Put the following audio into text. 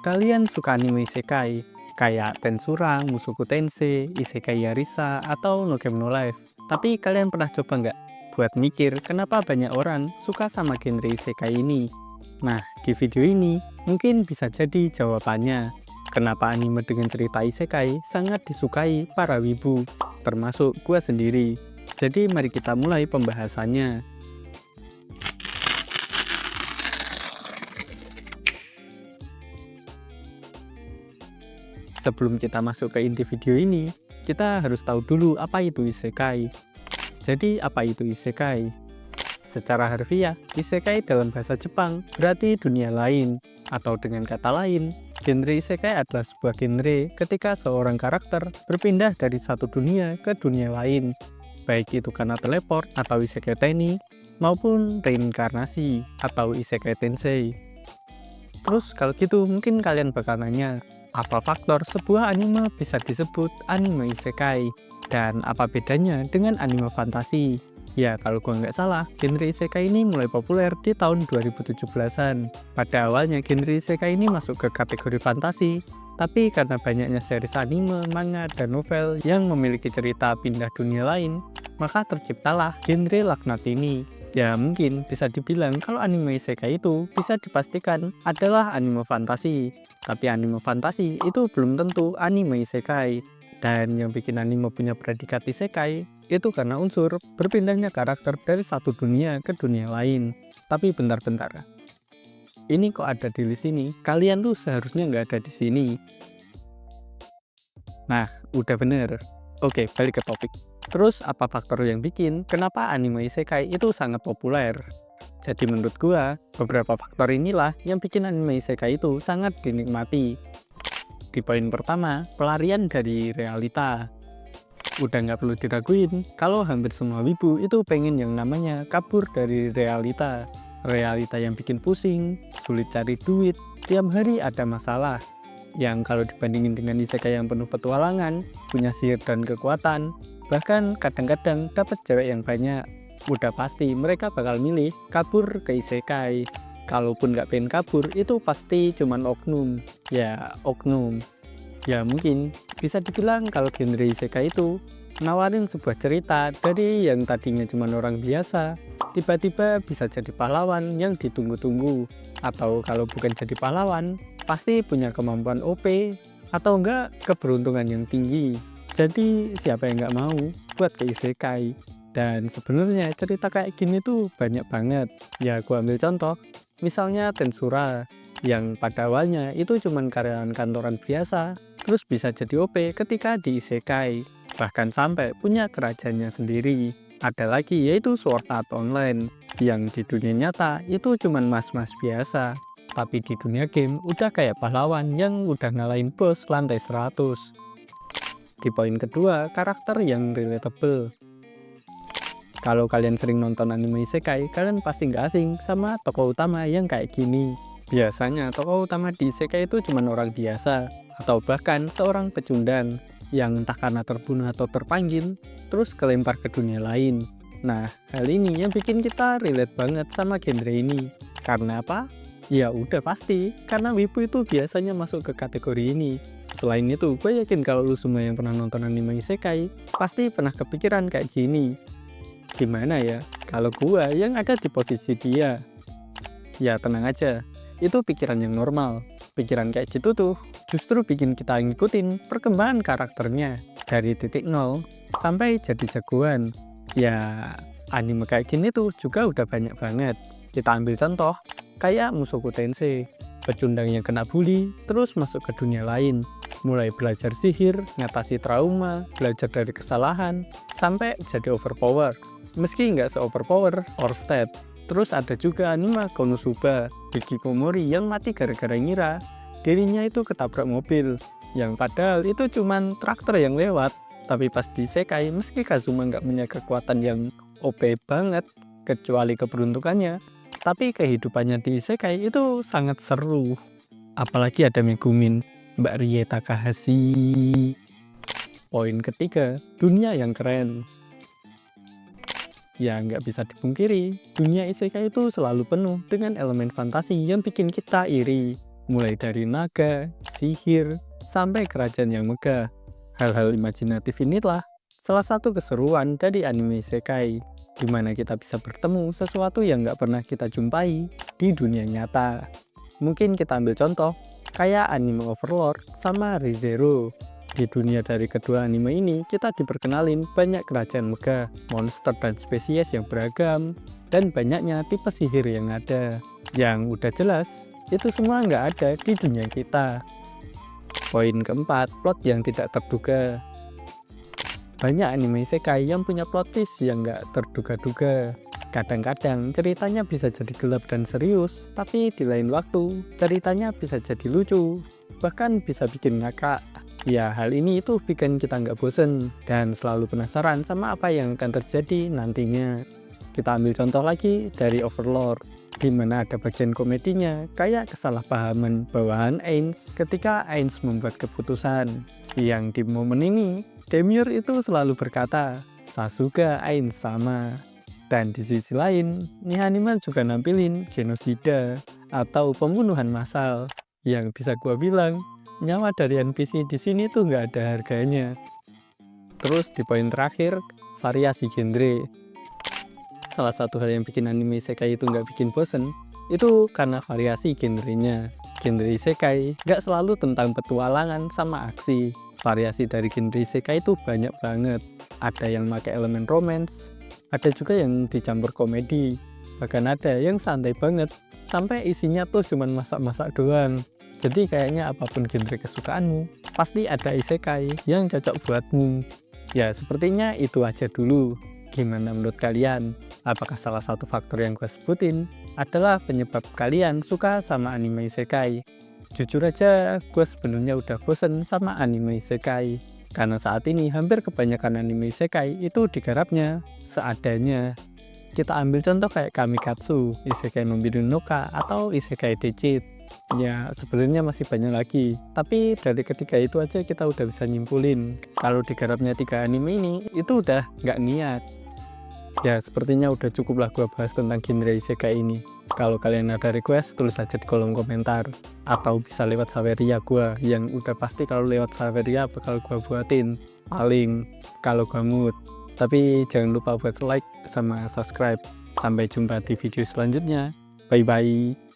Kalian suka anime isekai? Kayak Tensura, Mushoku Tensei, Isekai Yarisa, atau No Game No Life. Tapi kalian pernah coba nggak buat mikir kenapa banyak orang suka sama genre isekai ini? Nah, di video ini mungkin bisa jadi jawabannya. Kenapa anime dengan cerita isekai sangat disukai para wibu, termasuk gua sendiri. Jadi mari kita mulai pembahasannya. Sebelum kita masuk ke inti video ini, kita harus tahu dulu apa itu isekai. Jadi apa itu isekai? Secara harfiah, isekai dalam bahasa Jepang berarti dunia lain. Atau dengan kata lain, genre isekai adalah sebuah genre ketika seorang karakter berpindah dari satu dunia ke dunia lain. Baik itu karena teleport atau isekai teni, maupun reinkarnasi atau isekai tensei. Terus kalau gitu mungkin kalian bakal nanya, apa faktor sebuah anime bisa disebut anime isekai? Dan apa bedanya dengan anime fantasi? Ya kalau gua nggak salah, genre isekai ini mulai populer di tahun 2017-an. Pada awalnya genre isekai ini masuk ke kategori fantasi, tapi karena banyaknya series anime, manga, dan novel yang memiliki cerita pindah dunia lain, maka terciptalah genre laknat ini. Ya mungkin bisa dibilang kalau anime isekai itu bisa dipastikan adalah anime fantasi. Tapi anime fantasi itu belum tentu anime isekai. Dan yang bikin anime punya predikat isekai itu karena unsur berpindahnya karakter dari satu dunia ke dunia lain. Tapi bentar-bentar, ini kok ada di list ini? Kalian tuh seharusnya nggak ada di sini. Nah, udah bener. Oke, balik ke topik. Terus apa faktor yang bikin kenapa anime isekai itu sangat populer? Jadi menurut gua, beberapa faktor inilah yang bikin anime isekai itu sangat dinikmati. Di poin pertama, pelarian dari realita. Udah nggak perlu diraguin, kalau hampir semua wibu itu pengen yang namanya kabur dari realita. Realita yang bikin pusing, sulit cari duit, tiap hari ada masalah. Yang kalau dibandingin dengan isekai yang penuh petualangan, punya sihir dan kekuatan, bahkan kadang-kadang dapat cewek yang banyak, udah pasti mereka bakal milih kabur ke isekai. Kalaupun nggak pengen kabur, itu pasti cuman oknum. Ya, oknum. Ya mungkin bisa dibilang kalau genre isekai itu nawarin sebuah cerita dari yang tadinya cuma orang biasa, tiba-tiba bisa jadi pahlawan yang ditunggu-tunggu. Atau kalau bukan jadi pahlawan, pasti punya kemampuan OP atau enggak keberuntungan yang tinggi. Jadi siapa yang nggak mau buat ke isekai? Dan sebenarnya cerita kayak gini tuh banyak banget. Ya gua ambil contoh, misalnya Tensura yang pada awalnya itu cuman karyawan kantoran biasa, terus bisa jadi OP ketika di isekai, bahkan sampai punya kerajaannya sendiri. Ada lagi yaitu Sword Art Online, yang di dunia nyata itu cuman mas-mas biasa, tapi di dunia game udah kayak pahlawan yang udah ngalahin bos lantai 100. Di poin kedua, karakter yang relatable. Kalau kalian sering nonton anime isekai, kalian pasti nggak asing sama tokoh utama yang kayak gini. Biasanya tokoh utama di isekai itu cuma orang biasa, atau bahkan seorang pecundang, yang entah karena terbunuh atau terpanggil, terus kelempar ke dunia lain. Nah, hal ini yang bikin kita relate banget sama genre ini. Karena apa? Ya udah pasti, karena wibu itu biasanya masuk ke kategori ini. Selain itu, gue yakin kalau lu semua yang pernah nonton anime isekai, pasti pernah kepikiran kayak gini. Gimana ya, kalau gua yang ada di posisi dia? Ya tenang aja, itu pikiran yang normal. Pikiran kayak gitu tuh justru bikin kita ngikutin perkembangan karakternya dari titik nol sampai jadi jagoan. Ya anime kayak gini tuh juga udah banyak banget. Kita ambil contoh kayak Mushoku Tensei, pecundang yang kena bully terus masuk ke dunia lain, mulai belajar sihir, ngatasi trauma, belajar dari kesalahan, sampai jadi overpower. Meski nggak se-overpower or step. Terus ada juga anime Konosuba, Hikikomori yang mati gara-gara ngira dirinya itu ketabrak mobil, yang padahal itu cuman traktor yang lewat. Tapi pas di isekai, meski Kazuma nggak punya kekuatan yang OP banget, kecuali keberuntungannya, tapi kehidupannya di isekai itu sangat seru. Apalagi ada Megumin, Mbak Rie Takahashi. Poin ketiga, dunia yang keren. Ya nggak bisa dipungkiri, dunia isekai itu selalu penuh dengan elemen fantasi yang bikin kita iri. mulai dari naga, sihir, sampai kerajaan yang megah. Hal-hal imajinatif inilah salah satu keseruan dari anime isekai, di mana kita bisa bertemu sesuatu yang nggak pernah kita jumpai di dunia nyata. Mungkin kita ambil contoh, kayak anime Overlord sama Re:Zero. Di dunia dari kedua anime ini, kita diperkenalin banyak kerajaan megah, monster dan spesies yang beragam, dan banyaknya tipe sihir yang ada. Yang udah jelas, itu semua nggak ada di dunia kita. Poin keempat, plot yang tidak terduga. Banyak anime isekai yang punya plot twist yang nggak terduga-duga. Kadang-kadang ceritanya bisa jadi gelap dan serius, tapi di lain waktu ceritanya bisa jadi lucu, bahkan bisa bikin ngakak. Ya, hal ini itu bikin kita nggak bosen dan selalu penasaran sama apa yang akan terjadi nantinya. Kita ambil contoh lagi dari Overlord, di mana ada bagian komedinya, kayak kesalahpahaman bawahan Ainz ketika Ainz membuat keputusan. Yang di momen ini, Demure itu selalu berkata, Sasuga Ainz sama. Dan di sisi lain, anime juga nampilin genosida atau pembunuhan massal, yang bisa gua bilang nyawa dari NPC di sini tuh nggak ada harganya. Terus di poin terakhir, variasi genre. Salah satu hal yang bikin anime isekai itu nggak bikin bosen, itu karena variasi genrenya. Genre isekai nggak selalu tentang petualangan sama aksi. Variasi dari genre isekai itu banyak banget. Ada yang pakai elemen romance, ada juga yang dicampur komedi, bahkan ada yang santai banget, sampai isinya tuh cuman masak-masak doang. Jadi kayaknya apapun genre kesukaanmu, pasti ada isekai yang cocok buatmu. Ya sepertinya itu aja dulu. Gimana menurut kalian? Apakah salah satu faktor yang gue sebutin adalah penyebab kalian suka sama anime isekai? Jujur aja, gue sebenarnya udah bosen sama anime isekai. Karena saat ini hampir kebanyakan anime isekai itu digarapnya seadanya. Kita ambil contoh kayak Kamikatsu, Isekai no Miru no Uka, atau Isekai Deceit. Ya sebenarnya masih banyak lagi, tapi dari ketiga itu aja kita udah bisa nyimpulin kalau digarapnya 3 anime ini itu udah nggak niat. Ya sepertinya udah cukup lah gua bahas tentang genre isekai ini. Kalau kalian ada request, tulis aja di kolom komentar, atau bisa lewat Saweria gua, yang udah pasti kalau lewat Saweria bakal gua buatin paling kalau gua mood. Tapi jangan lupa buat like sama subscribe. Sampai jumpa di video selanjutnya. Bye bye.